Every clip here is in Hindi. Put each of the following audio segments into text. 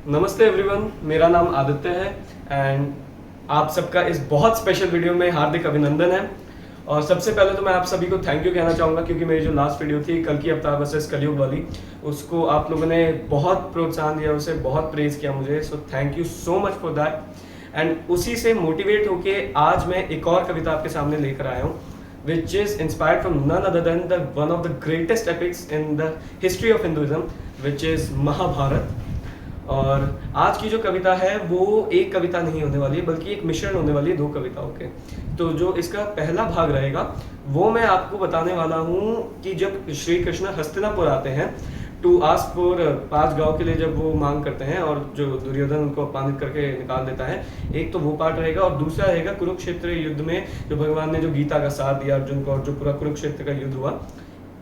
नमस्ते एवरीवन, मेरा नाम आदित्य है एंड आप सबका इस बहुत स्पेशल वीडियो में हार्दिक अभिनंदन है। और सबसे पहले तो मैं आप सभी को थैंक यू कहना चाहूँगा क्योंकि मेरी जो लास्ट वीडियो थी कल की अवतार वर्सेस कलयुग वाली, उसको आप लोगों ने बहुत प्रोत्साहन दिया, उसे बहुत प्रेज किया मुझे, so thank you so much for that. And उसी से मोटिवेट होके आज मैं एक और कविता आपके सामने लेकर आया हूँ which is inspired from none other than the one of the greatest epics in the history of Hinduism, which is Mahabharat. और आज की जो कविता है वो एक कविता नहीं होने वाली है बल्कि एक मिश्रण होने वाली है दो कविताओं के। तो जो इसका पहला भाग रहेगा वो मैं आपको बताने वाला हूँ कि जब श्री कृष्ण हस्तिनापुर आते हैं टू आस्क फॉर 5 गांव के लिए, जब वो मांग करते हैं और जो दुर्योधन उनको अपमानित करके निकाल देता है, एक तो वो पार्ट रहेगा और दूसरा रहेगा कुरुक्षेत्र युद्ध में जो भगवान ने जो गीता का साथ दिया अर्जुन को और जो पूरा कुरुक्षेत्र का युद्ध हुआ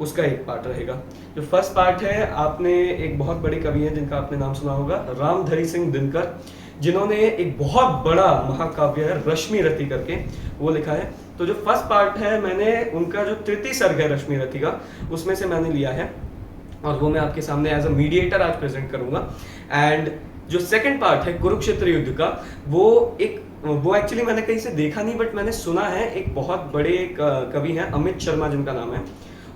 उसका एक पार्ट रहेगा। जो फर्स्ट पार्ट है, आपने एक बहुत बड़े कवि हैं जिनका आपने नाम सुना होगा, रामधरी सिंह दिनकर, जिन्होंने एक बहुत बड़ा महाकाव्य है रश्मि रथी करके वो लिखा है। तो जो फर्स्ट पार्ट है मैंने उनका जो तृतीय सर्ग है रश्मि रथी का उसमें से मैंने लिया है और वो मैं आपके सामने एज अ मीडिएटर आज प्रेजेंट करूंगा। एंड जो सेकंड पार्ट है कुरुक्षेत्र युद्ध का वो एक्चुअली मैंने कहीं से देखा नहीं बट मैंने सुना है, एक बहुत बड़े कवि हैं अमित शर्मा जिनका नाम है,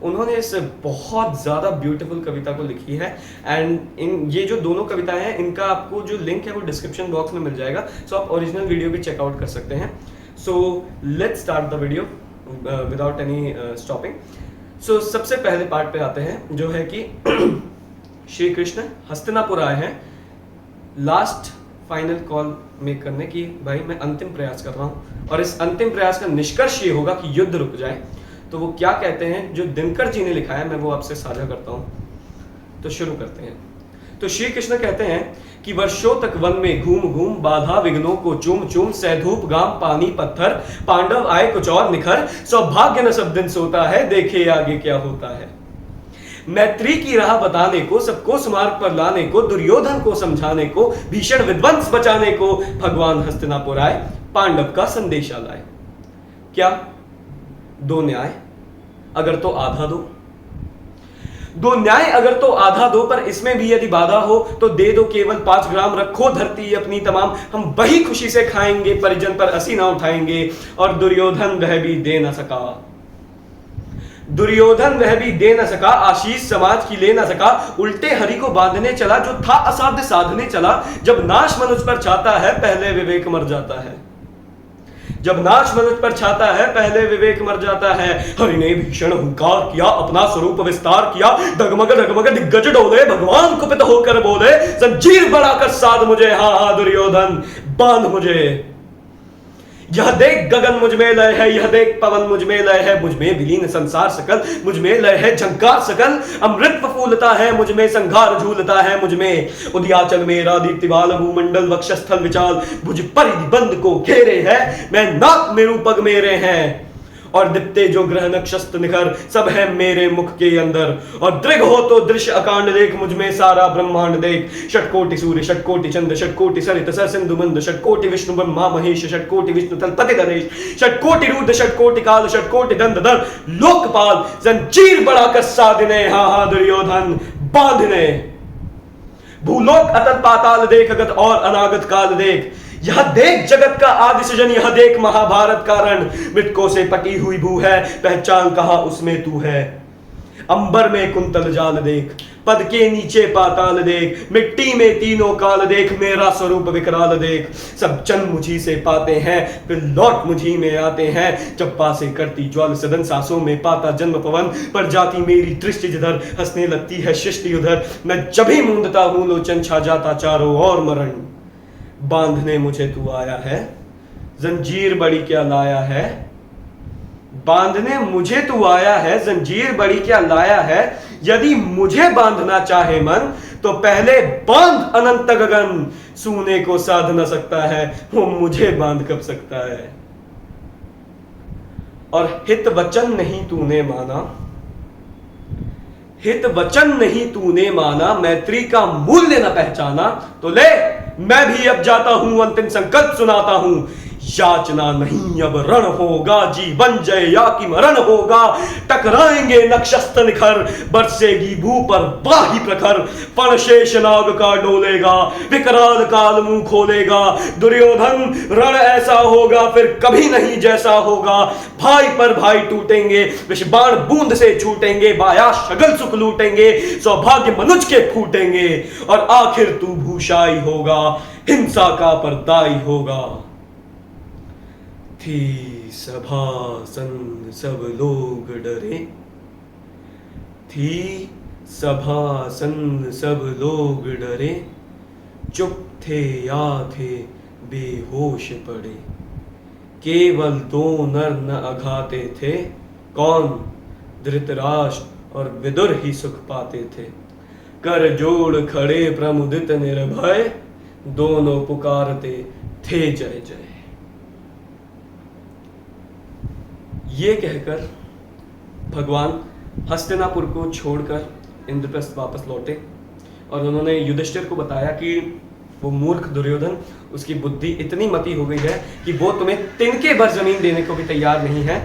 उन्होंने इस बहुत ज़्यादा ब्यूटीफुल कविता को लिखी है। एंड ये जो दोनों कविताएं हैं इनका आपको जो लिंक है वो डिस्क्रिप्शन बॉक्स में मिल जाएगा, सो आप ओरिजिनल वीडियो भी चेकआउट कर सकते हैं। So let's start the video without any stopping. So सबसे पहले पार्ट पे आते हैं जो है कि श्री कृष्ण हस्तिनापुर आए हैं लास्ट फाइनल कॉल मेक करने की, भाई मैं अंतिम प्रयास कर रहा हूँ और इस अंतिम प्रयास का निष्कर्ष ये होगा कि युद्ध रुक जाए। तो वो क्या कहते हैं जो दिनकर जी ने लिखा है मैं वो आपसे साझा करता हूँ। तो शुरू करते हैं। तो श्री कृष्ण कहते हैं कि वर्षों तक वन में घूम घूम बाधा विघ्नों को चूम चूम सैधूप गाम पानी पत्थर पांडव आए कुछ और निखर सौभाग्य न सब दिन सोता है देखे आगे क्या होता है। मैत्री की राह बताने को सबको सुमार्ग पर लाने को दुर्योधन को समझाने को भीषण विध्वंस बचाने को भगवान हस्तिनापुर आए पांडव का संदेशा लाए। क्या दो न्याय अगर तो आधा दो, दो न्याय अगर तो आधा दो, पर इसमें भी यदि बाधा हो तो दे दो केवल 5 ग्राम, रखो धरती अपनी तमाम, हम वही खुशी से खाएंगे परिजन पर असी ना उठाएंगे। और दुर्योधन वह भी दे न सका, दुर्योधन वह भी दे न सका, आशीष समाज की ले न सका, उल्टे हरि को बांधने चला जो था असाध्य साधने चला। जब नाश मनुष्य पर छाता है पहले विवेक मर जाता है, जब नाश मनुष्य पर छाता है पहले विवेक मर जाता है। हरि ने भीषण हुंकार किया अपना स्वरूप विस्तार किया, डगमग डगमग दिग्गज डोले भगवान कुपित होकर बोले जंजीर बढ़ाकर साध मुझे, हाँ हाँ दुर्योधन बांध मुझे। यह देख गगन मुझ में लय है, यह देख पवन मुझ में लय है, मुझ में विलीन संसार सकल, मुझ में लय है झंकार सकल, अमृत फूलता है मुझ में, संघार झूलता है मुझ में, उदयाचल मेरा दीप्तिवाल भूमंडल वक्षस्थल विचाल, भुज परिधि बंद को घेरे है, मैं नाक मेरु पग मेरे हैं, और दिप्ते जो ग्रह नक्षत्र निखर सब है मेरे मुख के अंदर, और दृढ़ हो तो दृश्य अकांड देख मुझ में सारा ब्रह्मांड देख। षटकोटि सूर्य षटकोटि चंद्र षटकोटि सरित सर सिंधु मंद, षटकोटि विष्णु ब्रह्मा महेश, षटकोटि विष्णु तलपति गणेश, षटकोटि रुद्र षटकोटि काल, षटकोटि दंडधर लोकपाल, जंजीर बढ़ाकर साधने, हाँ हाँ दुर्योधन बांधने। भूलोक अतल पाताल देख अगत और अनागत काल देख, यह देख जगत का आदि सृजन, यह देख महाभारत का रण, मृतकों से पटी हुई भू है पहचान कहां उसमें तू है। अंबर में कुंतल जाल देख, पद के नीचे पाताल देख, मिट्टी में तीनों काल देख, मेरा स्वरूप विकराल देख। सब जन्म मुझी से पाते हैं फिर लौट मुझी में आते हैं, जब पासे करती ज्वाल सदन सांसों में पाता जन्म पवन, पर जाती मेरी दृष्टि जिधर हंसने लगती है सृष्टि उधर, मैं जब ही मूंदता हूं लोचन छा जाता चारों और मरण। बांधने मुझे तू आया है जंजीर बड़ी क्या लाया है, बांधने मुझे तू आया है जंजीर बड़ी क्या लाया है। यदि मुझे बांधना चाहे मन तो पहले बांध अनंत गगन, सूने को साध न सकता है वो मुझे बांध कब सकता है। और हित वचन नहीं तूने माना, हित वचन नहीं तूने माना, मैत्री का मूल्य न पहचाना, तो ले मैं भी अब जाता हूं अंतिम संकल्प सुनाता हूं। याचना नहीं अब रण होगा, जीवन जय या कि मरण होगा। टकराएंगे नक्षत्र निखर, बरसेगी भू पर बाही प्रखर। पण शेष नाग का डोलेगा, विकराल काल मुंह खोलेगा। दुर्योधन रण ऐसा होगा फिर कभी नहीं जैसा होगा। भाई पर भाई टूटेंगे, विष बाण बूंद से छूटेंगे। बाया सगल सुख लूटेंगे, सौभाग्य मनुज के फूटेंगे। और आखिर तू भूषाई होगा, हिंसा का परदाई होगा। थी सभा सन सब लोग डरे, थी सभा सन सब लोग डरे। चुप थे या थे बेहोश पड़े, केवल दो नर न अघाते थे। कौन? धृतराष्ट्र और विदुर ही सुख पाते थे। कर जोड़ खड़े प्रमुदित निर्भय, दोनों पुकारते थे जय जय। ये कहकर भगवान हस्तिनापुर को छोड़कर इंद्रप्रस्थ वापस लौटे और उन्होंने युधिष्ठिर को बताया कि वो मूर्ख दुर्योधन, उसकी बुद्धि इतनी मती हो गई है कि वो तुम्हें तिनके भर जमीन देने को भी तैयार नहीं है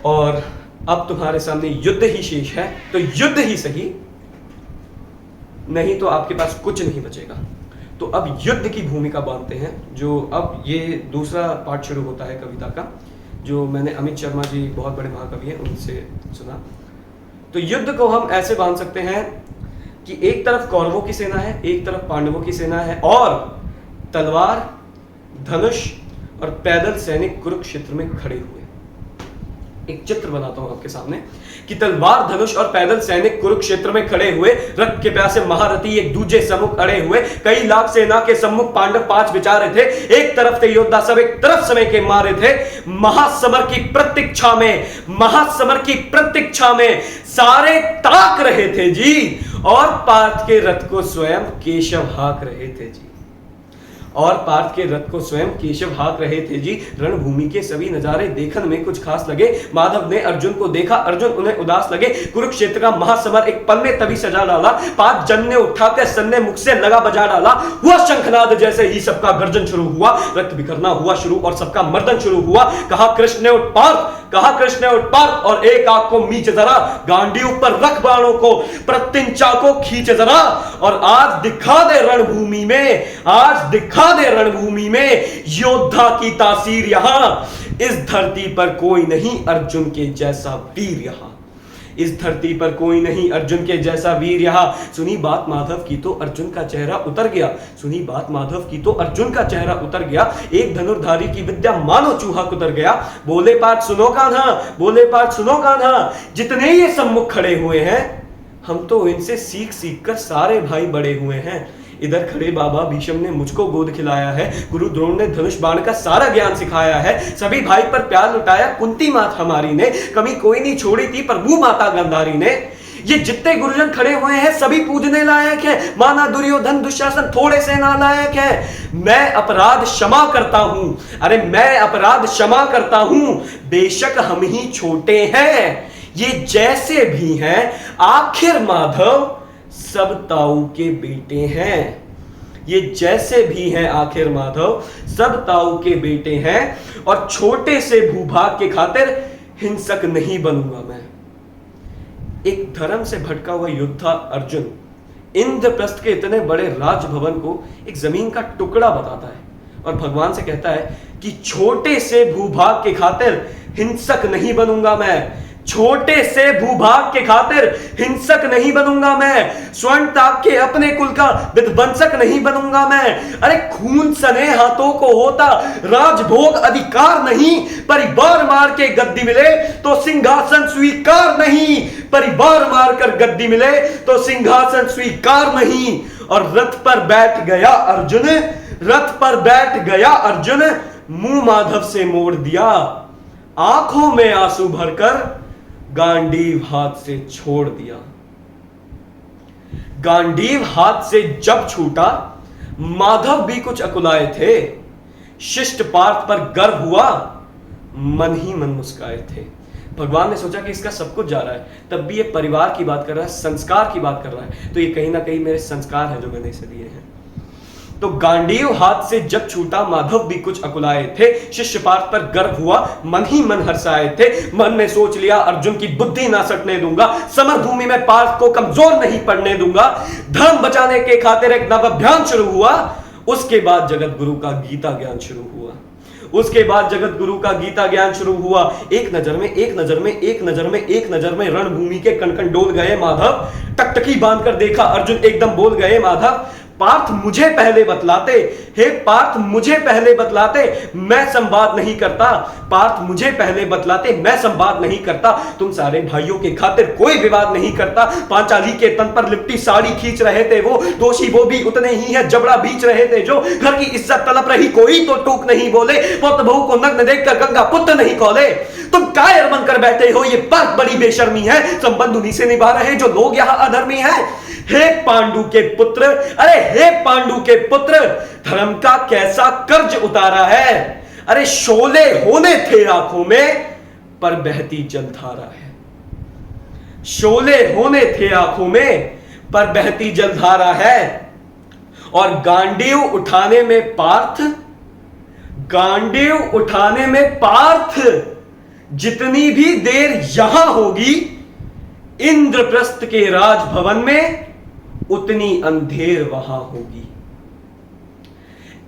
और अब तुम्हारे सामने युद्ध ही शेष है, तो युद्ध ही सही, नहीं तो आपके पास कुछ नहीं बचेगा। तो अब युद्ध की भूमिका बांधते हैं, जो अब ये दूसरा पार्ट शुरू होता है कविता का, जो मैंने अमित शर्मा जी बहुत बड़े महाकवि हैं उनसे सुना। तो युद्ध को हम ऐसे बांध सकते हैं कि एक तरफ कौरवों की सेना है, एक तरफ पांडवों की सेना है और तलवार, धनुष और पैदल सैनिक कुरुक्षेत्र में खड़े हुए। एक चित्र बनाता हूं आपके सामने कि तलवार, धनुष और पैदल सैनिक कुरुक्षेत्र में खड़े हुए, रक्त के प्यासे महारथी एक दूजे सम्मुख अड़े हुए। कई लाख सेना के सम्मुख पांडव पांच विचारे थे। एक तरफ थे योद्धा सब, एक तरफ समय के मारे थे। महासमर की प्रतीक्षा में, महासमर की प्रतीक्षा में सारे ताक रहे थे जी, और पार्थ के रथ को स्वयं केशव हाँक रहे थे जी, और पार्थ के रथ को स्वयं केशव हाँक रहे थे जी। रणभूमि के सभी नजारे देखन में कुछ खास लगे। माधव ने अर्जुन को देखा, अर्जुन उन्हें उदास लगे। कुरुक्षेत्र का महासमर एक पल में तभी सजा डाला। पांच जन ने उठाकर सन्ने मुख से लगा बजा डाला। हुआ शंखनाद जैसे ही सबका गर्जन शुरू हुआ, रक्त बिखरना हुआ शुरू और सबका मर्दन शुरू हुआ। कहा कृष्ण ने उठ पार्थ, कहा कृष्ण ने उठ पार्थ, और एक आंख को मीच जरा, गांडीव पर रख बाणों को, प्रत्यंचा को खींच जरा, और आज दिखा दे रणभूमि में, आज दिखा दे रणभूमि में योद्धा की तासीर। यहां इस धरती पर कोई नहीं अर्जुन के जैसा वीर, यहां इस धरती पर कोई नहीं अर्जुन के जैसा वीर यहां। सुनी बात माधव की तो अर्जुन का चेहरा उतर गया, सुनी बात माधव की तो अर्जुन का चेहरा उतर गया। एक धनुर्धारी की विद्या मानो चूहा कुतर गया। बोले पार्थ सुनो कान्हा, बोले पार्थ सुनो कान्हा, जितने ये सम्मुख खड़े हुए हैं हम तो इनसे सीख सीख कर सारे भाई बड़े हुए हैं। इधर खड़े बाबा भीष्म ने मुझको गोद खिलाया है, गुरु द्रोण ने धनुष बाण का सारा ज्ञान सिखाया है, सभी भाई पर प्यार लुटाया कुंती मात हमारी ने, कमी कोई नहीं छोड़ी थी प्रभु माता गांधारी ने। ये जितने गुरुजन खड़े हुए हैं सभी पूजने लायक है, माना दुर्योधन दुशासन थोड़े से नालायक है। मैं अपराध क्षमा करता हूं, अरे मैं अपराध क्षमा करता हूं, बेशक हम ही छोटे हैं, ये जैसे भी हैं, आखिर माधव सब ताऊ के बेटे हैं। ये जैसे भी हैं आखिर माधव सब ताऊ के बेटे हैं, और छोटे से भूभाग के खातिर हिंसक नहीं बनूंगा मैं। एक धर्म से भटका हुआ योद्धा अर्जुन इंद्रप्रस्थ के इतने बड़े राजभवन को एक जमीन का टुकड़ा बताता है और भगवान से कहता है कि छोटे से भूभाग के खातिर हिंसक नहीं बनूंगा मैं, छोटे से भूभाग के खातिर हिंसक नहीं बनूंगा मैं, स्वर्ण ताप के अपने कुल का विध्वंसक नहीं बनूंगा मैं। अरे खून सने हाथों को होता राजभोग अधिकार नहीं, परिवार मार के गद्दी मिले तो सिंहासन स्वीकार नहीं, परिवार मारकर गद्दी मिले तो सिंहासन स्वीकार नहीं। और रथ पर बैठ गया अर्जुन, रथ पर बैठ गया अर्जुन, मुंह माधव से मोड़ दिया, आंखों में आंसू भरकर गांडीव हाथ से छोड़ दिया। गांडीव हाथ से जब छूटा माधव भी कुछ अकुलाए थे, शिष्ट पार्थ पर गर्व हुआ, मन ही मन मुस्काए थे। भगवान ने सोचा कि इसका सब कुछ जा रहा है, तब भी ये परिवार की बात कर रहा है, संस्कार की बात कर रहा है, तो ये कहीं ना कहीं मेरे संस्कार है जो मैंने इसे दिए हैं। तो गांडीव हाथ से जब छूटा, माधव भी कुछ अकुलाए थे। शिष्य पार्थ पर गर्व हुआ, मन ही मन हर्षाए थे। मन में सोच लिया, अर्जुन की बुद्धि ना सटने दूंगा, समर भूमि में पार्थ को कमजोर नहीं पड़ने दूंगा। धर्म बचाने के खातिर एक नव अभियान शुरू हुआ। उसके बाद जगत गुरु का गीता ज्ञान शुरू हुआ। उसके बाद जगत गुरु का गीता ज्ञान शुरू हुआ। एक नजर में, एक नजर में, एक नजर में, एक नजर में रणभूमि के कण कण डोल गए माधव। टकटकी बांधकर देखा अर्जुन, एकदम बोल गए माधव, पार्थ मुझे पहले बतलाते, हे पार्थ मुझे पहले बतलाते, मैं संवाद नहीं करता। पार्थ मुझे पहले बतलाते, मैं संवाद नहीं करता। तुम सारे भाइयों के खातिर कोई विवाद नहीं करता। पांचाली के तन पर लिपटी साड़ी खींच रहे थे वो, दोषी वो भी उतने ही है, जबड़ा बीच रहे थे जो। घर की इज्जत तलप रही, कोई तो टूक नहीं बोले। पुत्र बहू को नग्न देखकर गंगा पुत्र नहीं खोले। तुम कायर बनकर बैठे हो, ये बात बड़ी बेशर्मी है। संबंध उन्हीं से निभा रहे जो लोग यहां अधर्मी हैं। हे पांडु के पुत्र, अरे हे पांडु के पुत्र, धर्म का कैसा कर्ज उतारा है। अरे शोले होने थे आंखों में, पर बहती जलधारा है। शोले होने थे आंखों में, पर बहती जलधारा है। और गांडीव उठाने में पार्थ, गांडीव उठाने में पार्थ जितनी भी देर यहां होगी, इंद्रप्रस्थ के राजभवन में उतनी अंधेर वहां होगी।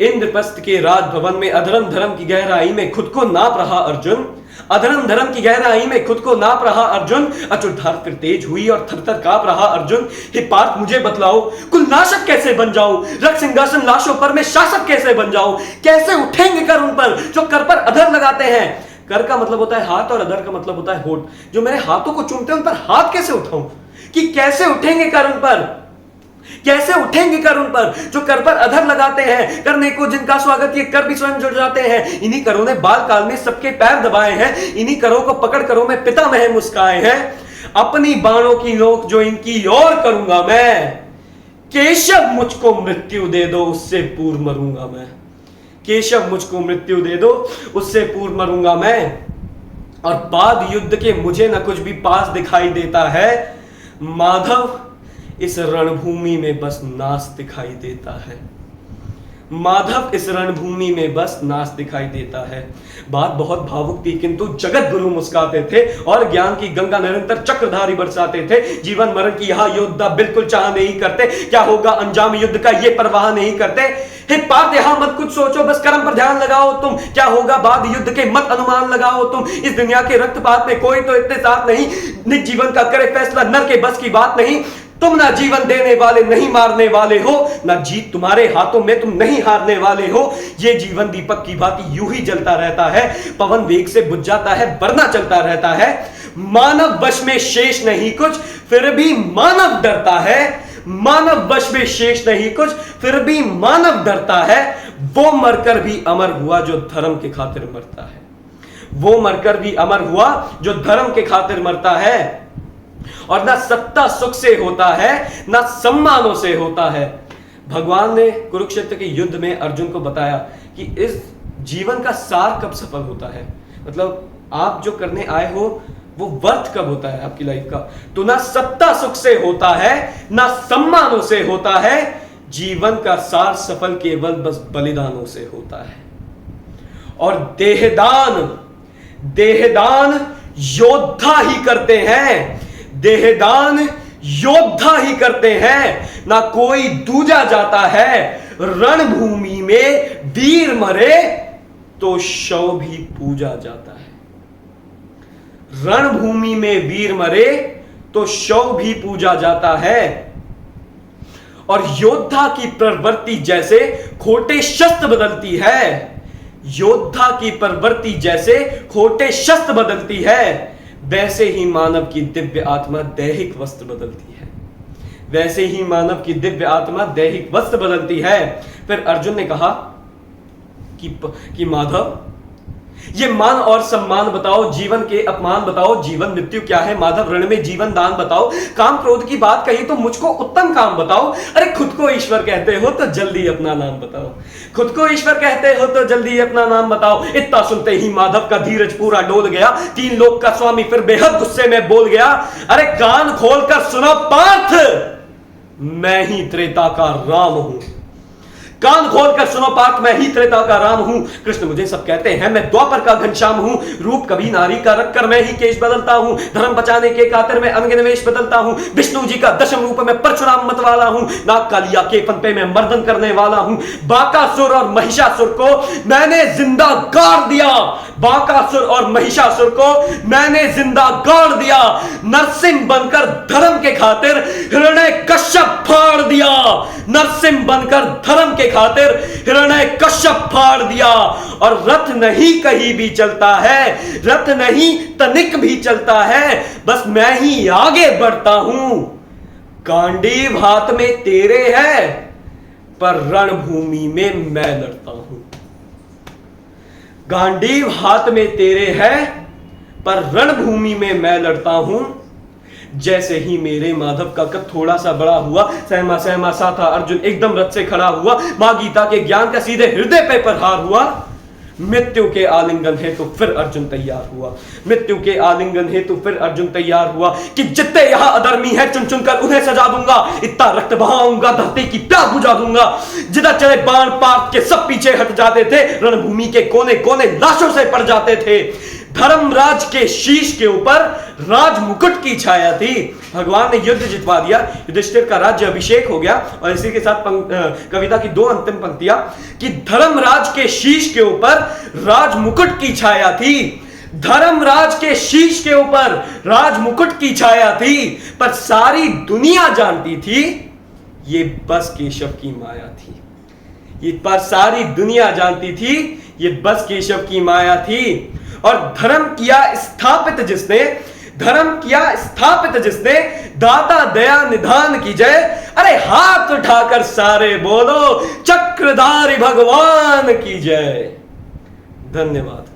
इंद्रप्रस्थ के राजभवन में अधर्म धर्म की गहराई में खुद को नाप रहा अर्जुन, अधर्म धर्म की गहराई में खुद को नाप रहा अर्जुन। अचुधार फिर तेज हुई और थरथर कांप रहा अर्जुन। हे पार्थ मुझे बतलाओ, कुलनाशक कैसे बन जाऊं, रक्त सिंहासन लाशों पर मैं शासक कैसे बन जाऊं। कैसे उठेंगे कर उन पर जो कर पर अधर लगाते हैं। कर का मतलब होता है हाथ और अधर का मतलब होता है होठ। जो मेरे हाथों को चूमते हैं उन पर हाथ कैसे उठाऊं, कि कैसे उठेंगे कर उन पर, कैसे उठेंगे कर उन पर जो कर पर अधर लगाते हैं। करने को जिनका स्वागत ये कर भी स्वयं जुड़ जाते हैं। इन्हीं करों ने बाल काल में सबके पैर दबाए हैं, इन्हीं करों को पकड़ करों में पिता में मुस्काए हैं। अपनी बाणों की नोक जो इनकी और करूंगा मैं, केशव मुझको मृत्यु दे दो उससे पूर्व मरूंगा मैं। केशव मुझको मृत्यु दे दो उससे पूर्व मरूंगा मैं। और बाद युद्ध के मुझे न कुछ भी पास दिखाई देता है। माधव इस रणभूमि में बस नाश दिखाई देता है। माधव इस रणभूमि में बस नाश दिखाई देता है। बात बहुत भावुक थी, किंतु जगत गुरु मुस्काते थे और ज्ञान की गंगा निरंतर चक्रधारी बरसाते थे। जीवन मरण की यह योद्धा बिल्कुल चाह नहीं करते, क्या होगा अंजाम युद्ध का ये परवाह नहीं करते। हे पार्थ यहां मत कुछ सोचो, बस कर्म पर ध्यान लगाओ तुम, क्या होगा बाद युद्ध के मत अनुमान लगाओ तुम। इस दुनिया के रक्तपात में कोई तो इतने साथ नहीं, निज जीवन का करे फैसला नर के बस की बात नहीं। तुम ना जीवन देने वाले नहीं मारने वाले हो, ना जीत तुम्हारे हाथों में तुम नहीं हारने वाले हो। ये जीवन दीपक की भांति यूं ही जलता रहता है, पवन वेग से बुझ जाता है वरना चलता रहता है। मानव वश में शेष नहीं कुछ फिर भी मानव डरता है। मानव वश में शेष नहीं कुछ फिर भी मानव डरता है। वो मरकर भी अमर हुआ जो धर्म के खातिर मरता है। वो मरकर भी अमर हुआ जो धर्म के खातिर मरता है। और ना सत्ता सुख से होता है, ना सम्मानों से होता है। भगवान ने कुरुक्षेत्र के युद्ध में अर्जुन को बताया कि इस जीवन का सार कब सफल होता है, मतलब आप जो करने आए हो वो वर्थ कब होता है आपकी लाइफ का। तो ना सत्ता सुख से होता है, ना सम्मानों से होता है। जीवन का सार सफल केवल बस बलिदानों से होता है। और देहदान, देहदान योद्धा ही करते हैं। देहदान योद्धा ही करते हैं, ना कोई दूजा जाता है। रणभूमि में वीर मरे तो शव भी पूजा जाता है। रणभूमि में वीर मरे तो शव भी पूजा जाता है। और योद्धा की प्रवृत्ति जैसे खोटे शस्त्र बदलती है, योद्धा की प्रवृत्ति जैसे खोटे शस्त्र बदलती है, वैसे ही मानव की दिव्य आत्मा दैहिक वस्त्र बदलती है। वैसे ही मानव की दिव्य आत्मा दैहिक वस्त्र बदलती है। फिर अर्जुन ने कहा कि माधव ये मान और सम्मान बताओ, जीवन के अपमान बताओ, जीवन मृत्यु क्या है। माधव ऋण में जीवन दान बताओ। काम क्रोध की बात कही तो मुझको उत्तम काम बताओ। अरे खुद को ईश्वर कहते हो तो जल्दी अपना नाम बताओ। खुद को ईश्वर कहते हो तो जल्दी अपना नाम बताओ। इतना सुनते ही माधव का धीरज पूरा डोल गया। तीन लोक का स्वामी फिर बेहद गुस्से में बोल गया, अरे कान खोलकर सुनो पार्थ, मैं ही त्रेता का राम हूं। कान खोलकर सुनो पाठ, मैं ही त्रेता का राम हूं। कृष्ण मुझे सब कहते हैं, मैं द्वापर का घनश्याम हूं। रूप कभी नारी का रखकर मैं ही केश बदलता हूं। धर्म बचाने के खातिर मैं अनगिन वेश बदलता हूं। विष्णु जी का दशम रूप में परशुराम मत वाला हूं। नाग कालिया के फन पे मैं मर्दन करने वाला हूं। बाकासुर और महिषासुर को मैंने जिंदा गाड़ दिया। बाकासुर और महिषासुर को मैंने जिंदा गाड़ दिया। नरसिंह बनकर धर्म के खातिर हिरण्य कश्यप फाड़ दिया। नरसिंह बनकर धर्म के खातिर हिरण्य कश्यप फाड़ दिया। और रथ नहीं कहीं भी चलता है, रथ नहीं तनिक भी चलता है, बस मैं ही आगे बढ़ता हूं। गांडीव हाथ में तेरे है, पर रणभूमि में मैं लड़ता हूं। गांडीव हाथ में तेरे है, पर रणभूमि में मैं लड़ता हूं। जैसे ही मेरे माधव का कद थोड़ा सा बड़ा हुआ, सहमा सहमा सा था अर्जुन एकदम रथ से खड़ा हुआ। मां गीता के ज्ञान का सीधे हृदय पे प्रहार हुआ। मृत्यु के आलिंगन है तो फिर अर्जुन तैयार हुआ। मृत्यु के आलिंगन है तो फिर अर्जुन तैयार हुआ कि जितने यहां अधर्मी है चुन चुन कर उन्हें सजा दूंगा। इतना रक्त बहाऊंगा, धरती की प्यास बुझा दूंगा। जिधर चले बाण पात के सब पीछे हट जाते थे। रणभूमि के कोने कोने लाशों से पड़ जाते थे। धर्मराज के शीश के ऊपर राज मुकुट की छाया थी। भगवान ने युद्ध जितवा दिया, युधिष्ठिर का राज्य अभिषेक हो गया। और इसी के साथ कविता की दो अंतिम पंक्तियां कि धर्मराज के शीश के ऊपर राज मुकुट की छाया थी। धर्मराज के शीश के ऊपर राज मुकुट की छाया थी, पर सारी दुनिया जानती थी ये बस केशव की माया थी। ये पर सारी दुनिया जानती थी ये बस केशव की माया थी। और धर्म किया स्थापित जिसने, धर्म किया स्थापित जिसने, दाता दया निधान की जय। अरे हाथ उठाकर सारे बोलो, चक्रधारी भगवान की जय। धन्यवाद।